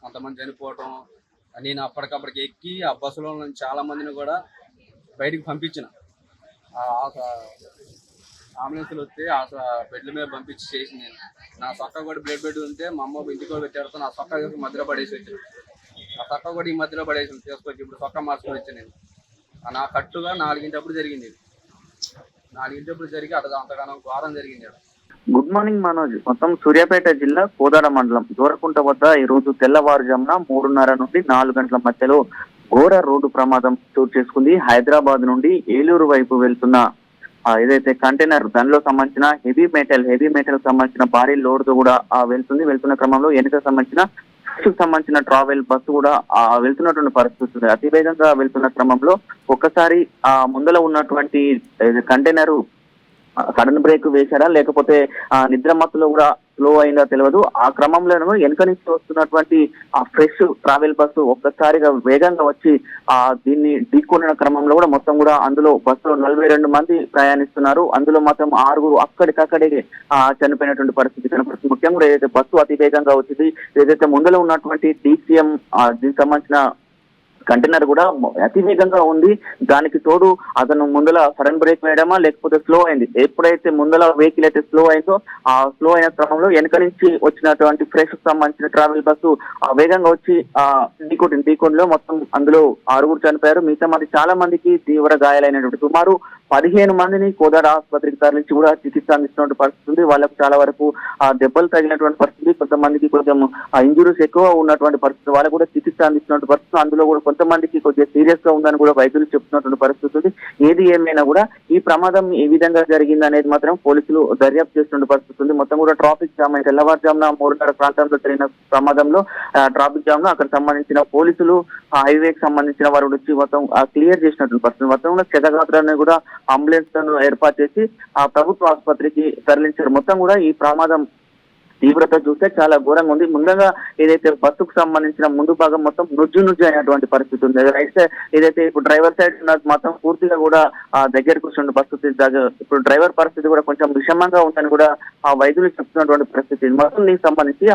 కొంతమంది చనిపోవటం. నేను అప్పటికప్పటికి ఎక్కి ఆ బస్సులో నుంచి చాలా మందిని కూడా బయటికి పంపించిన. అంబులెన్స్లు వస్తే అసలు బెడ్ల మీద పంపించి చేసి నేను నా సొక్క కూడా బెడ్ ఉంటే మా అమ్మ ఇంటికి కూడా పెట్టాడుతో నా సొక్క మధ్యలో పడేసి వచ్చాను. ఆ సొక్క కూడా ఈ మధ్యలో పడేసి తీసుకొచ్చి ఇప్పుడు సొక్క మార్చుకొని వచ్చాను నేను. నా కట్టుగా 4 జరిగింది. 4 జరిగి అంతగానో ఘోరం జరిగింది. Good morning Manoj. మొత్తం సూర్యాపేట జిల్లా కోదాడ మండలం దూరకుంట వద్ద ఈ రోజు తెల్లవారుజామున 3:30 నుండి 4 గంటల మధ్యలో ఘోర రోడ్డు ప్రమాదం చోటు చేసుకుంది. హైదరాబాద్ నుండి ఏలూరు వైపు వెళ్తున్న ఏదైతే కంటైనర్ దానిలో సంబంధించిన హెవీ మెటల్ సంబంధించిన భారీ లోడ్ తో కూడా వెళ్తున్న క్రమంలో వెనుక సంబంధించిన ట్రావెల్ బస్సు కూడా వెళ్తున్నటువంటి పరిస్థితి ఉంది. అతివేగంగా వెళ్తున్న క్రమంలో ఒక్కసారి ముందల ఉన్నటువంటి కంటైనర్ సడన్ బ్రేక్ వేశారా లేకపోతే నిద్ర మత్తులో కూడా స్లో అయిందా తెలియదు. ఆ క్రమంలో వెనుక నుంచి వస్తున్నటువంటి ఫ్రెష్ ట్రావెల్ బస్సు ఒక్కసారిగా వేగంగా వచ్చి దీన్ని ఢీకొన్న క్రమంలో కూడా మొత్తం కూడా అందులో బస్సులో 42 మంది ప్రయాణిస్తున్నారు. అందులో మాత్రం 6 అక్కడికక్కడే చనిపోయినటువంటి పరిస్థితి కనపడుతుంది. ముఖ్యంగా ఏదైతే బస్సు అతి వేగంగా వచ్చింది, ఏదైతే ముందులో ఉన్నటువంటి DCM దీనికి సంబంధించిన కంటైనర్ కూడా అతి వేగంగా ఉంది. దానికి తోడు అతను ముందల సడన్ బ్రేక్ వేయడమా లేకపోతే స్లో అయింది. ఎప్పుడైతే ముందల వెహికల్ అయితే స్లో అయిందో ఆ స్లో అయిన క్రమంలో వెనక నుంచి వచ్చినటువంటి ఫ్రెష్ సంబంధించిన ట్రావెల్ బస్సు వేగంగా వచ్చి ఢీకొండలో మొత్తం అందులో 6 చనిపోయారు. మిగతా మంది చాలా మందికి తీవ్ర గాయాలైనటువంటి సుమారు 15 మందిని కోదాడ ఆసుపత్రికి తరలించి కూడా చికిత్స అందిస్తున్న పరిస్థితి ఉంది. వాళ్ళకు చాలా వరకు దెబ్బలు తగినటువంటి పరిస్థితి, కొంతమందికి కొంచెం ఇంజురీస్ ఎక్కువ ఉన్నటువంటి పరిస్థితి, వాళ్ళకు కూడా చికిత్స అందిస్తున్న పరిస్థితి. అందులో కూడా కొంతమందికి కొద్దిగా సీరియస్ గా ఉందని కూడా వైద్యులు చెప్తున్నటువంటి పరిస్థితి ఉంది. ఏది ఏమైనా కూడా ఈ ప్రమాదం ఏ విధంగా జరిగింది అనేది మాత్రం పోలీసులు దర్యాప్తు చేస్తున్న పరిస్థితి ఉంది. మొత్తం కూడా ట్రాఫిక్ జామ్ అయితే తెల్లవారుజామున 3:30 ప్రాంతంలో జరిగిన ప్రమాదంలో ట్రాఫిక్ జామ్ లో అక్కడ సంబంధించిన పోలీసులు హైవేకి సంబంధించిన వారు వచ్చి మొత్తం క్లియర్ చేసినటువంటి పరిస్థితి. మొత్తం కూడా క్షతగాత్రాన్ని కూడా అంబులెన్స్ లను ఏర్పాటు చేసి ప్రభుత్వ ఆసుపత్రికి తరలించారు. మొత్తం కూడా ఈ ప్రమాదం తీవ్రత చూస్తే చాలా ఘోరంగా ఉంది. ముందుగా ఏదైతే బస్సుకు సంబంధించిన ముందు భాగం మొత్తం నుజ్జు అయినటువంటి పరిస్థితి ఉంది. రైట్ సైడ్ ఏదైతే ఇప్పుడు డ్రైవర్ సైడ్ మొత్తం పూర్తిగా కూడా దగ్గరకు వస్తున్న పరిస్థితి. ఇప్పుడు డ్రైవర్ పరిస్థితి కూడా కొంచెం విషమంగా ఉందని కూడా వైద్యులు చెప్తున్నటువంటి పరిస్థితి. మొత్తం దీనికి సంబంధించి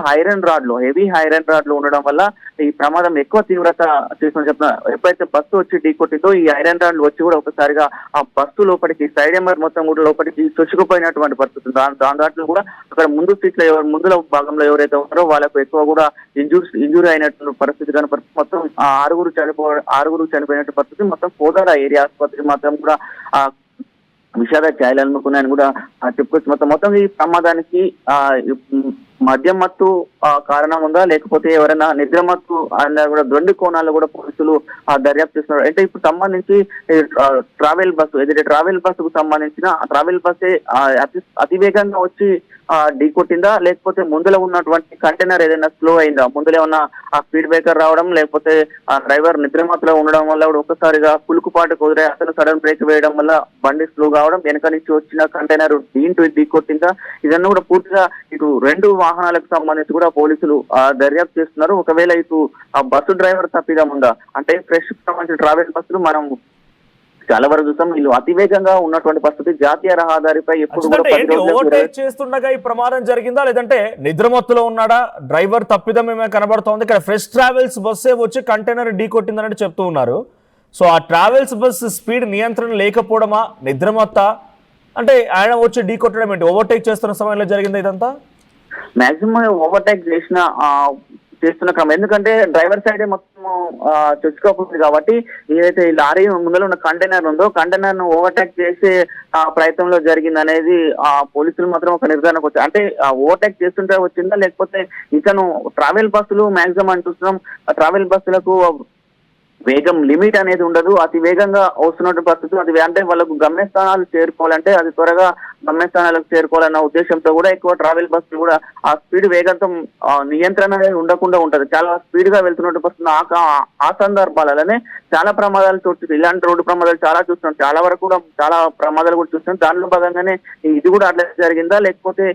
హెవీ ఐరన్ రాడ్ లో ఉండడం వల్ల ఈ ప్రమాదం ఎక్కువ తీవ్రత తీసుకుని చెప్తున్నా. ఎప్పుడైతే బస్సు వచ్చి ఢీకొట్టిందో ఈ ఐరన్ రాడ్లు వచ్చి కూడా ఒకసారిగా ఆ బస్సు లోపలికి సైడ్ ఎంబర్ మొత్తం కూడా లోపలికి చొచ్చుకుపోయినటువంటి పరిస్థితి. దాంట్లో కూడా అక్కడ ముందు సీట్లో ముందుల భాగంలో ఎవరైతే ఉన్నారో వాళ్ళకు ఎక్కువ కూడా ఇంజూరీ అయినటువంటి పరిస్థితి కనపడుతుంది. మొత్తం 6 చనిపోయినటువంటి పరిస్థితి. మొత్తం కోదాడ ఏరియా ఆసుపత్రి మాత్రం కూడా విషాద ఛాయలు అనుకున్నాయని కూడా చెప్పుకోవచ్చు. మొత్తం ఈ ప్రమాదానికి మద్యం మత్తు కారణం ఉందా లేకపోతే ఎవరైనా నిద్ర మత్తు అన్న కూడా 2 కోణాల్లో కూడా పోలీసులు దర్యాప్తు చేస్తున్నారు. అంటే ఇప్పుడు సంబంధించి ట్రావెల్ బస్సు ఏదైతే ట్రావెల్ బస్సుకు సంబంధించిన ట్రావెల్ బస్సే అతివేగంగా వచ్చి ఢీకొట్టిందా లేకపోతే ముందులో ఉన్నటువంటి కంటైనర్ ఏదైనా స్లో అయిందా, ముందులో ఉన్న స్పీడ్ బ్రేకర్ రావడం లేకపోతే డ్రైవర్ నిద్రమత్తులో ఉండడం వల్ల కూడా ఒక్కసారిగా కులుకుపాటు కుదిరే అతను సడన్ బ్రేక్ వేయడం వల్ల బండి స్లో కావడం, వెనక నుంచి వచ్చిన కంటైనర్ దీంట్లో ఢీకొట్టిందా, ఇదన్నీ కూడా పూర్తిగా ఇటు 2 వాహనాలకు సంబంధించి కూడా పోలీసులు దర్యాప్తు చేస్తున్నారు. ఒకవేళ ఇటు బస్సు డ్రైవర్ తప్పిదం ఉందా అంటే ఫ్రెష్ సంబంధించిన ట్రావెల్ బస్సులు మనం చాలా వరకు చూస్తాం వీళ్ళు అతివేగంగా ఉన్నటువంటి పరిస్థితి. జాతీయ రహదారిపై ఎప్పుడు కూడా చేస్తుండగా ఈ ప్రమాదం జరిగిందా లేదంటే నిద్రమత్తులో ఉన్నాడా, డ్రైవర్ తప్పిదం ఏమైనా కనబడుతోంది? ఇక్కడ ఫ్రెష్ ట్రావెల్స్ బస్సే వచ్చి కంటైనర్ ఢీకొట్టిందని చెప్తూ ఉన్నారు. సో ఆ ట్రావెల్స్ బస్ స్పీడ్ నియంత్రణ లేకపోవడమా, నిద్రమత్త అంటే ఆయన వచ్చి ఢీకొట్టడం ఏంటి? ఓవర్టేక్ చేస్తున్న సమయంలో జరిగింది ఇదంతా? మాక్సిమం ఓవర్టేక్ చేస్తున్న క్రమం, ఎందుకంటే డ్రైవర్ సైడే మొత్తం చొచ్చుకోపోతుంది కాబట్టి ఏదైతే లారీ ముందులో ఉన్న కంటైనర్ ఉందో కంటైనర్ ను ఓవర్టేక్ చేసే ప్రయత్నంలో జరిగింది అనేది పోలీసులు మాత్రం ఒక నిర్ధారణకు వచ్చారు. అంటే ఓవర్టేక్ చేస్తుంటే వచ్చిందా లేకపోతే ఇతను ట్రావెల్ బస్సులు మాక్సిమం అని చూస్తున్నాం ట్రావెల్ బస్సులకు వేగం లిమిట్ అనేది ఉండదు. అతి వేగంగా వస్తున్నటువంటి పరిస్థితి అది అంటే వాళ్ళకు గమ్యస్థానాలు చేరుకోవాలంటే అది త్వరగా గమ్యస్థానాలకు చేరుకోవాలన్న ఉద్దేశంతో కూడా ఎక్కువ ట్రావెల్ బస్సులు కూడా ఆ స్పీడ్ వేగంతో నియంత్రణ అనేది ఉండకుండా ఉంటది. చాలా స్పీడ్ గా వెళ్తున్నట్టు వస్తుంది. ఆ సందర్భాలలోనే చాలా ప్రమాదాలు చోటు ఇలాంటి రోడ్డు ప్రమాదాలు చాలా చూస్తున్నాం. చాలా వరకు కూడా చాలా ప్రమాదాలు కూడా చూస్తున్నాం. దానిలో భాగంగానే ఇది కూడా అట్లా జరిగిందా లేకపోతే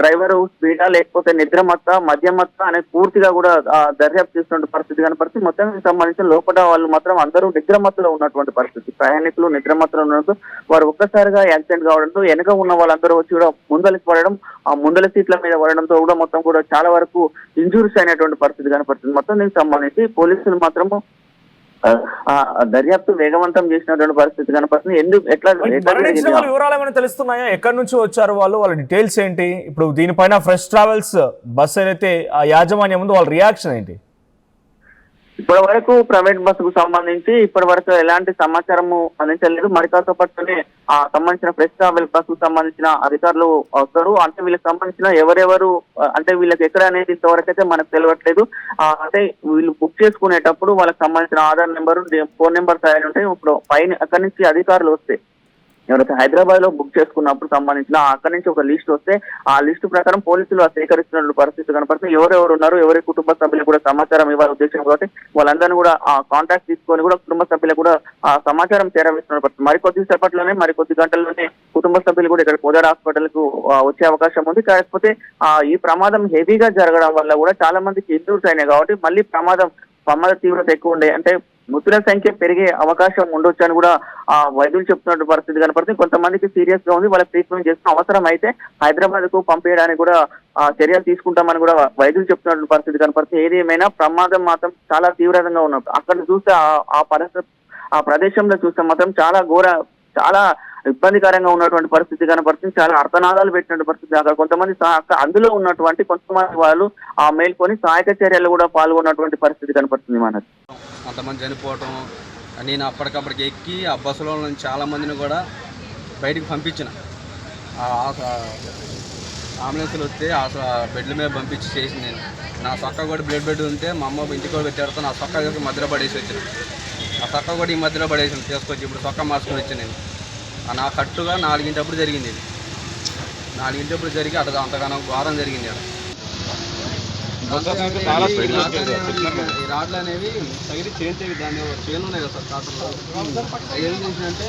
డ్రైవర్ స్పీడా లేకపోతే నిద్రమత్త మద్యమత్త అనేది పూర్తిగా కూడా దర్యాప్తు చేస్తున్న పరిస్థితి కనపడుతుంది. మొత్తం సంబంధించిన లోపల వాళ్ళు మాత్రం అందరూ నిద్రమత్తులో ఉన్నటువంటి పరిస్థితి. ప్రయాణికులు నిద్రమత్తులో ఉన్నట్టు వారు ఒక్కసారిగా యాక్సిడెంట్ కావడంతో వెనక ఉన్న వాళ్ళందరూ వచ్చి కూడా ముందలకి పడడం, ఆ ముందల సీట్ల మీద పడడంతో కూడా మొత్తం కూడా చాలా వరకు ఇంజూరీస్ అయినటువంటి పరిస్థితి కనపడుతుంది. మొత్తం దీనికి సంబంధించి పోలీసులు మాత్రము దర్యాప్తు వేగవంతం చేసినటువంటి పరిస్థితి కనపడుతుంది. ఎట్లా మరణించిన వాళ్ళ వివరాలు ఏమైనా తెలుస్తున్నాయా? ఎక్కడి నుంచి వచ్చారు వాళ్ళు, వాళ్ళ డీటెయిల్స్ ఏంటి? ఇప్పుడు దీనిపైన ఫ్రెష్ ట్రావెల్స్ బస్ ఏదైతే ఆ యాజమాన్యం ముందు వాళ్ళ రియాక్షన్ ఏంటి? ఇప్పటి వరకు ప్రైవేట్ బస్సుకు సంబంధించి ఇప్పటి వరకు ఎలాంటి సమాచారము అందించలేదు. మరి కాసేపట్లోనే ఆ సంబంధించిన ఫ్రెష్ ట్రావెల్ బస్సుకు సంబంధించిన అధికారులు వస్తారు. అంటే వీళ్ళకి సంబంధించిన ఎవరెవరు అంటే వీళ్ళకి ఎక్కడ అనేది ఇంతవరకు అయితే మనకు తెలియట్లేదు. అంటే వీళ్ళు బుక్ చేసుకునేటప్పుడు వాళ్ళకి సంబంధించిన ఆధార్ నెంబరు, ఫోన్ నెంబర్ తయారు ఉంటాయి. ఇప్పుడు పైన అక్కడి నుంచి అధికారులు వస్తే ఎవరైతే హైదరాబాద్ లో బుక్ చేసుకున్నప్పుడు సంబంధించిన అక్కడి నుంచి ఒక లిస్ట్ వస్తే ఆ లిస్టు ప్రకారం పోలీసులు సేకరిస్తున్న పరిస్థితి కనపడుతుంది. ఎవరెవరు ఉన్నారు, ఎవరి కుటుంబ సభ్యులకు కూడా సమాచారం ఇవ్వాలి ఉద్దేశం కాబట్టి వాళ్ళందరినీ కూడా ఆ కాంటాక్ట్ తీసుకొని కూడా కుటుంబ సభ్యులకు కూడా ఆ సమాచారం చేరవేస్తున్న పరిస్థితి. మరికొద్ది సేపట్లోనే మరికొద్ది గంటల్లోనే కుటుంబ సభ్యులు కూడా ఇక్కడ కోదాడ హాస్పిటల్ కు వచ్చే అవకాశం ఉంది. కాకపోతే ఈ ప్రమాదం హెవీగా జరగడం వల్ల కూడా చాలా మందికి ఇంజూర్స్ అయినాయి కాబట్టి మళ్ళీ ప్రమాద తీవ్రత ఎక్కువ ఉండే అంటే మృతుల సంఖ్య పెరిగే అవకాశం ఉండొచ్చు అని కూడా వైద్యులు చెప్తున్న పరిస్థితి కనపడుతుంది. కొంతమందికి సీరియస్ గా ఉంది, వాళ్ళకి ట్రీట్మెంట్ చేస్తున్న అవసరం అయితే హైదరాబాద్ కు పంపించడానికి కూడా చర్యలు తీసుకుంటామని కూడా వైద్యులు చెప్తున్న పరిస్థితి కనపడుతుంది. ఏది ఏమైనా ప్రమాదం మాత్రం చాలా తీవ్రంగా ఉన్నప్పుడు అక్కడ చూస్తే ఆ ప్రదేశంలో చూస్తే మాత్రం చాలా ఇబ్బందికరంగా ఉన్నటువంటి పరిస్థితి కనపడుతుంది. చాలా అర్థనాదాలు పెట్టినటువంటి పరిస్థితి. అక్కడ కొంతమంది అందులో ఉన్నటువంటి కొంతమంది వాళ్ళు మేల్కొని సహాయక చర్యలు కూడా పాల్గొన్నటువంటి పరిస్థితి కనపడుతుంది. మనకు అంతమంది చనిపోవటం, నేను అప్పటికప్పటికి ఎక్కి ఆ బస్సులో నుంచి చాలా మందిని కూడా బయటికి పంపించిన. అంబులెన్స్లు వస్తే బెడ్ల మీద పంపించి చేసి నేను నా సొక్క కూడా బెడ్ ఉంటే మా అమ్మ ఇంటికి కూడా పెట్టాడుతో నా సొక్క మధ్యలో పడేసి వచ్చాను. ఆ సొక్క కూడా ఈ మధ్యలో పడేసి తీసుకొచ్చి ఇప్పుడు సొక్క మార్చుకొని వచ్చాను నేను. నా కట్టుగా 4 జరిగింది. ఇది 4 జరిగి అంతగానో ఘోరం జరిగింది. ఈ రాడ్లు అనేవి తగిలి చేయించేవి దాన్ని చేను ఉన్నాయి కదా సార్ కాకుండా ఏం చేసిందంటే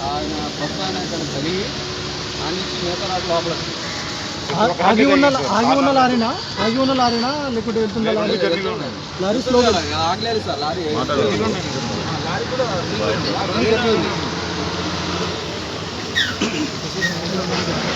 ఆయన బస్సు ఆయన ఇక్కడ తగిలి ఆయన చేత రాడ్ లోపల ఆగి ఉన్న లారీనా లేకుంటే వెళ్తుందా లారీ స్లో ఆగలేదు సార్. లారీ కూడా